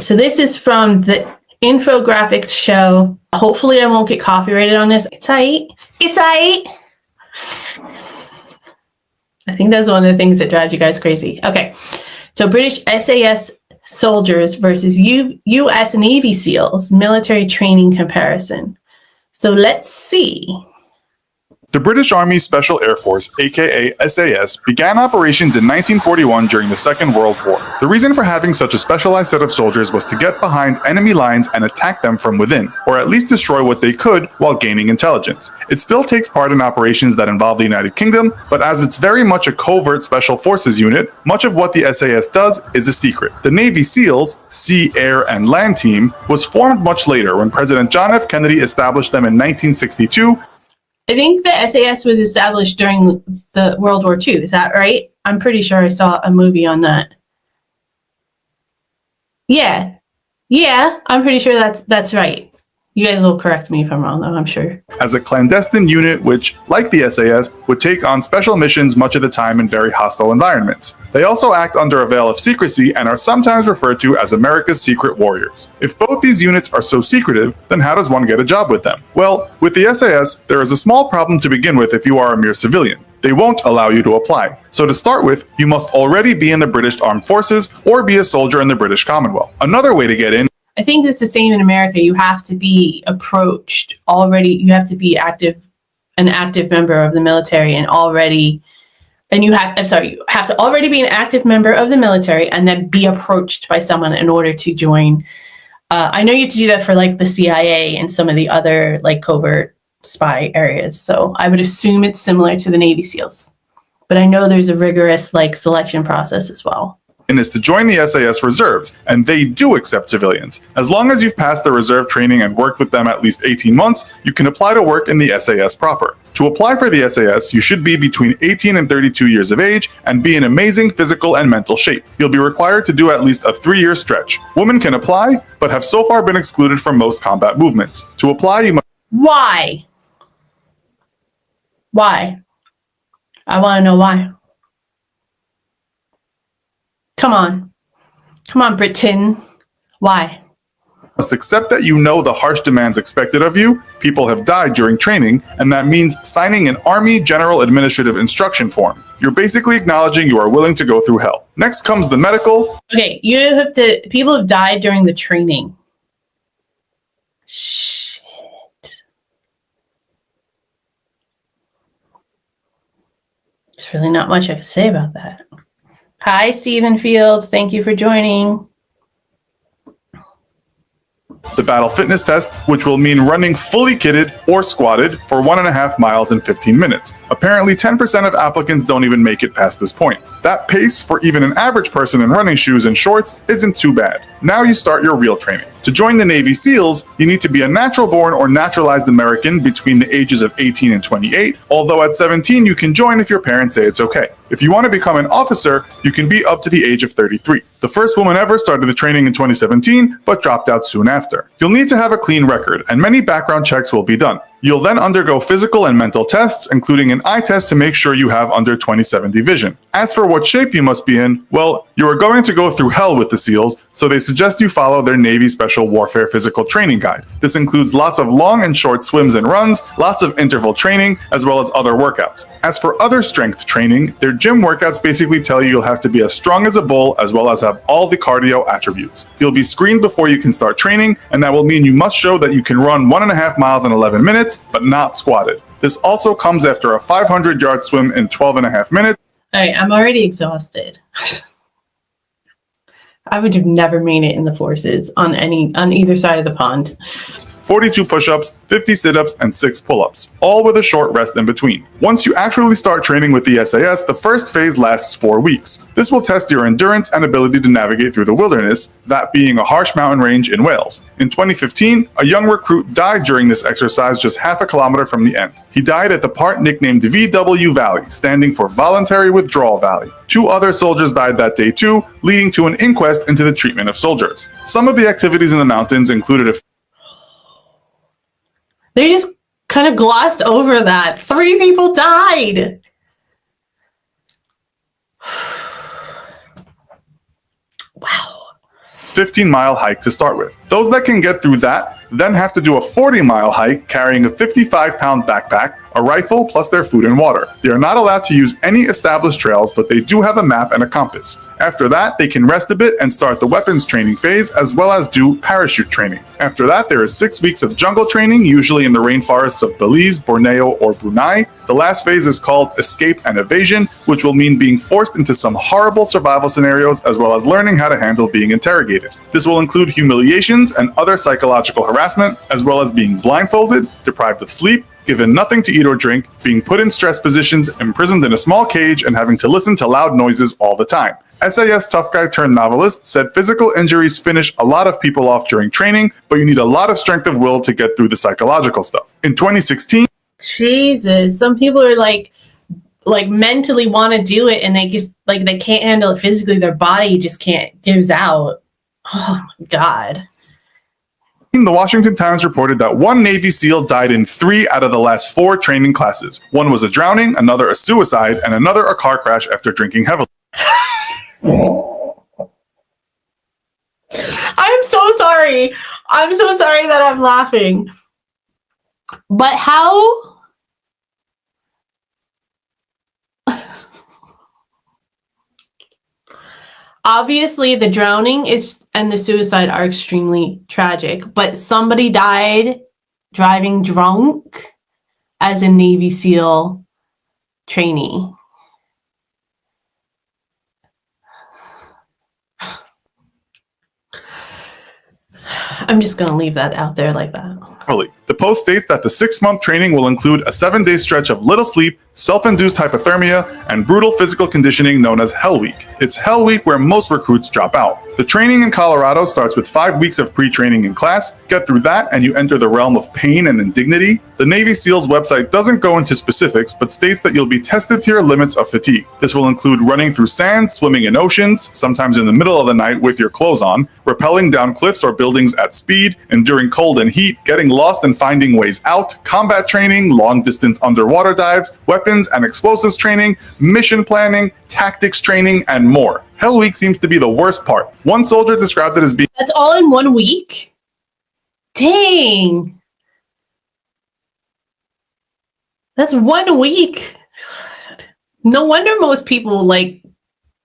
So this is from the infographics show. Hopefully I won't get copyrighted on this. It's aight. It's aight. I think that's one of the things that drives you guys crazy. Okay. So British SAS soldiers versus U.S. Navy SEALs military training comparison. So let's see. The British Army Special Air Force, aka SAS, began operations in 1941 during the Second World War. The reason for having such a specialized set of soldiers was to get behind enemy lines and attack them from within, or at least destroy what they could while gaining intelligence. It still takes part in operations that involve the United Kingdom, but as it's very much a covert special forces unit, much of what the SAS does is a secret. The Navy SEALs, Sea, Air, and Land Team, was formed much later when President John F. Kennedy established them in 1962. I think the SAS was established during the World War II. Is that right? I'm pretty sure I saw a movie on that. Yeah. Yeah, I'm pretty sure that's right. You guys will correct me if I'm wrong, though, I'm sure. As a clandestine unit which, like the SAS, would take on special missions much of the time in very hostile environments. They also act under a veil of secrecy and are sometimes referred to as America's Secret Warriors. If both these units are so secretive, then how does one get a job with them? Well, with the SAS, there is a small problem to begin with if you are a mere civilian. They won't allow you to apply. So to start with, you must already be in the British Armed Forces or be a soldier in the British Commonwealth. Another way to get in, I think it's the same in America. You have to be approached already. You have to be an active member of the military you have to already be an active member of the military and then be approached by someone in order to join. I know you have to do that for like the CIA and some of the other like covert spy areas. So I would assume it's similar to the Navy SEALs, but I know there's a rigorous like selection process as well. Is to join the SAS reserves, and they do accept civilians. As long as you've passed the reserve training and worked with them at least 18 months, you can apply to work in the SAS proper. To apply for the SAS, you should be between 18 and 32 years of age and be in amazing physical and mental shape. You'll be required to do at least a 3-year stretch. Women can apply, but have so far been excluded from most combat movements. To apply, you must... Why? Why? I want to know why. Come on, Britain. Why? Must accept that you know the harsh demands expected of you. People have died during training, and that means signing an Army General Administrative Instruction form. You're basically acknowledging you are willing to go through hell. Next comes the medical. Okay, people have died during the training. Shit. There's really not much I can say about that. Hi, Stephen Fields. Thank you for joining. The battle fitness test, which will mean running fully kitted or squatted for 1.5 miles in 15 minutes. Apparently 10% of applicants don't even make it past this point. That pace for even an average person in running shoes and shorts isn't too bad. Now you start your real training. To join the Navy SEALs, you need to be a natural born or naturalized American between the ages of 18 and 28, although at 17 you can join if your parents say it's okay. If you want to become an officer, you can be up to the age of 33. The first woman ever started the training in 2017, but dropped out soon after. You'll need to have a clean record, and many background checks will be done. You'll then undergo physical and mental tests, including an eye test to make sure you have under 20/70 vision. As for what shape you must be in, well, you are going to go through hell with the SEALs, so they suggest you follow their Navy Special Warfare Physical Training Guide. This includes lots of long and short swims and runs, lots of interval training, as well as other workouts. As for other strength training, their gym workouts basically tell you you'll have to be as strong as a bull, as well as have all the cardio attributes. You'll be screened before you can start training, and that will mean you must show that you can run 1.5 miles in 11 minutes, but not squatted. This also comes after a 500-yard swim in 12.5 minutes. All right, I'm already exhausted. I would have never made it in the forces on either side of the pond. 42 push-ups, 50 sit-ups, and 6 pull-ups, all with a short rest in between. Once you actually start training with the SAS, the first phase lasts 4 weeks. This will test your endurance and ability to navigate through the wilderness, that being a harsh mountain range in Wales. In 2015, a young recruit died during this exercise just half a kilometer from the end. He died at the part nicknamed VW Valley, standing for Voluntary Withdrawal Valley. 2 other soldiers died that day too, leading to an inquest into the treatment of soldiers. Some of the activities in the mountains included They just kind of glossed over that. 3 people died. Wow. 15-mile hike to start with. Those that can get through that then have to do a 40-mile hike carrying a 55-pound backpack, a rifle, plus their food and water. They are not allowed to use any established trails, but they do have a map and a compass. After that, they can rest a bit and start the weapons training phase, as well as do parachute training. After that, there is 6 weeks of jungle training, usually in the rainforests of Belize, Borneo, or Brunei. The last phase is called escape and evasion, which will mean being forced into some horrible survival scenarios, as well as learning how to handle being interrogated. This will include humiliations and other psychological harassment, as well as being blindfolded, deprived of sleep, given nothing to eat or drink, being put in stress positions, imprisoned in a small cage, and having to listen to loud noises all the time. SAS tough guy turned novelist said physical injuries finish a lot of people off during training, but you need a lot of strength of will to get through the psychological stuff. In 2016, Jesus, some people are like mentally want to do it and they just like they can't handle it physically. Their body just can't, gives out. Oh my God. the Washington Times reported that one Navy SEAL died in 3 out of the last 4 training classes. One was a drowning, another a suicide, and another a car crash after drinking heavily. I'm so sorry. I'm so sorry that I'm laughing. But how? Obviously, the drowning and the suicide are extremely tragic, but somebody died driving drunk as a Navy SEAL trainee. I'm just going to leave that out there like that. The Post states that the 6-month training will include a 7-day stretch of little sleep, self-induced hypothermia, and brutal physical conditioning known as Hell Week. It's Hell Week where most recruits drop out. The training in Colorado starts with 5 weeks of pre-training in class. Get through that and you enter the realm of pain and indignity. The Navy SEALs website doesn't go into specifics, but states that you'll be tested to your limits of fatigue. This will include running through sand, swimming in oceans, sometimes in the middle of the night with your clothes on, rappelling down cliffs or buildings at speed, enduring cold and heat, getting lost and finding ways out, combat training, long-distance underwater dives, weapons and explosives training, mission planning, tactics training, and more. Hell Week seems to be the worst part. One soldier described it as being— That's all in 1 week? Dang. That's 1 week. No wonder most people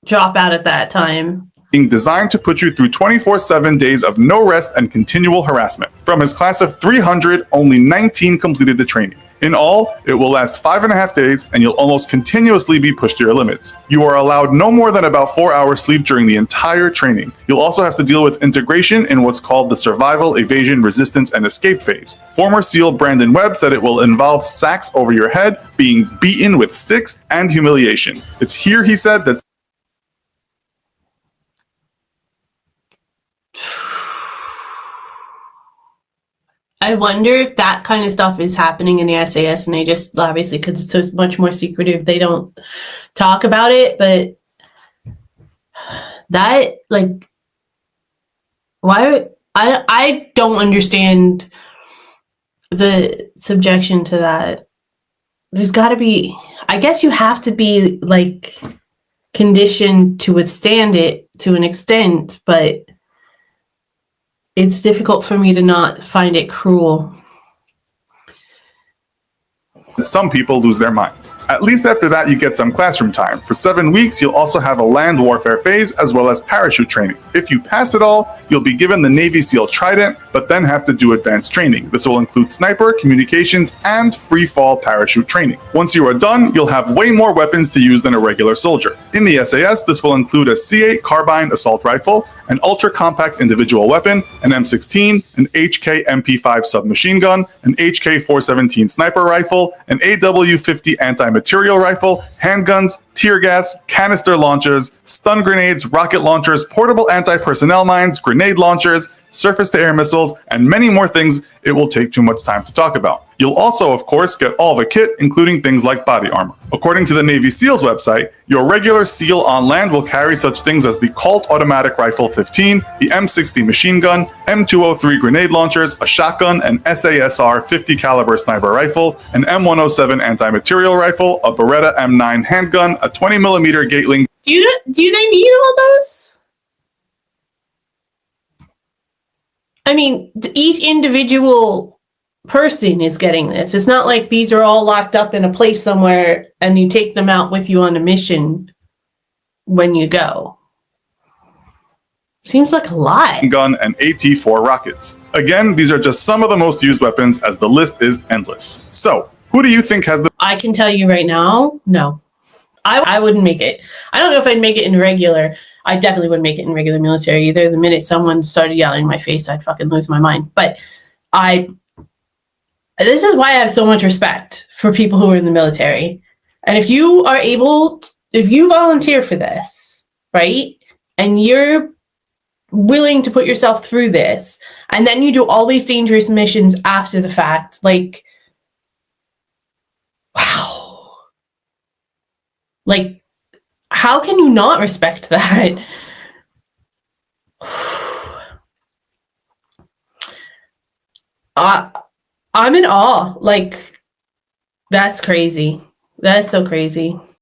drop out at that time. Designed to put you through 24/7 days of no rest and continual harassment. From his class of 300, only 19 completed the training. In all, it will last 5.5 days and you'll almost continuously be pushed to your limits. You are allowed no more than about 4 hours sleep during the entire training. You'll also have to deal with integration in what's called the survival, evasion, resistance, and escape phase. Former SEAL Brandon Webb said it will involve sacks over your head, being beaten with sticks, and humiliation. It's here, he said, that I wonder if that kind of stuff is happening in the SAS and they just obviously, because it's so much more secretive, they don't talk about it. But that, why? I don't understand the subjection to that. There's got to be, I guess you have to be conditioned to withstand it to an extent, but it's difficult for me to not find it cruel. some people lose their minds. At least after that, you get some classroom time. For 7 weeks, you'll also have a land warfare phase as well as parachute training. If you pass it all, you'll be given the Navy SEAL Trident, but then have to do advanced training. This will include sniper, communications, and free fall parachute training. Once you are done, you'll have way more weapons to use than a regular soldier. In the SAS, this will include a C8 carbine assault rifle, an ultra-compact individual weapon, an M16, an HK MP5 submachine gun, an HK 417 sniper rifle, an AW-50 anti-material rifle, handguns, tear gas, canister launchers, stun grenades, rocket launchers, portable anti-personnel mines, grenade launchers, surface-to-air missiles, and many more things it will take too much time to talk about. You'll also, of course, get all the kit, including things like body armor. According to the Navy SEALs website, your regular SEAL on land will carry such things as the Colt Automatic Rifle 15, the M60 machine gun, M203 grenade launchers, a shotgun, an SASR 50 caliber sniper rifle, an M107 anti-material rifle, a Beretta M9 handgun, a 20mm Gatling. Do they need all those? I mean, each individual person is getting this. It's not like these are all locked up in a place somewhere and you take them out with you on a mission when you go. Seems like a lot. Gun and AT-4 rockets. Again, these are just some of the most used weapons, as the list is endless. So, who do you think has the... I can tell you right now, no. I wouldn't make it. I don't know if I'd make it in regular. I definitely wouldn't make it in regular military either. The minute someone started yelling in my face, I'd fucking lose my mind. But this is why I have so much respect for people who are in the military. And if you are able, if you volunteer for this, right, and you're willing to put yourself through this, and then you do all these dangerous missions after the fact, like, wow. Like, how can you not respect that? I'm in awe. Like, that's crazy. That is so crazy.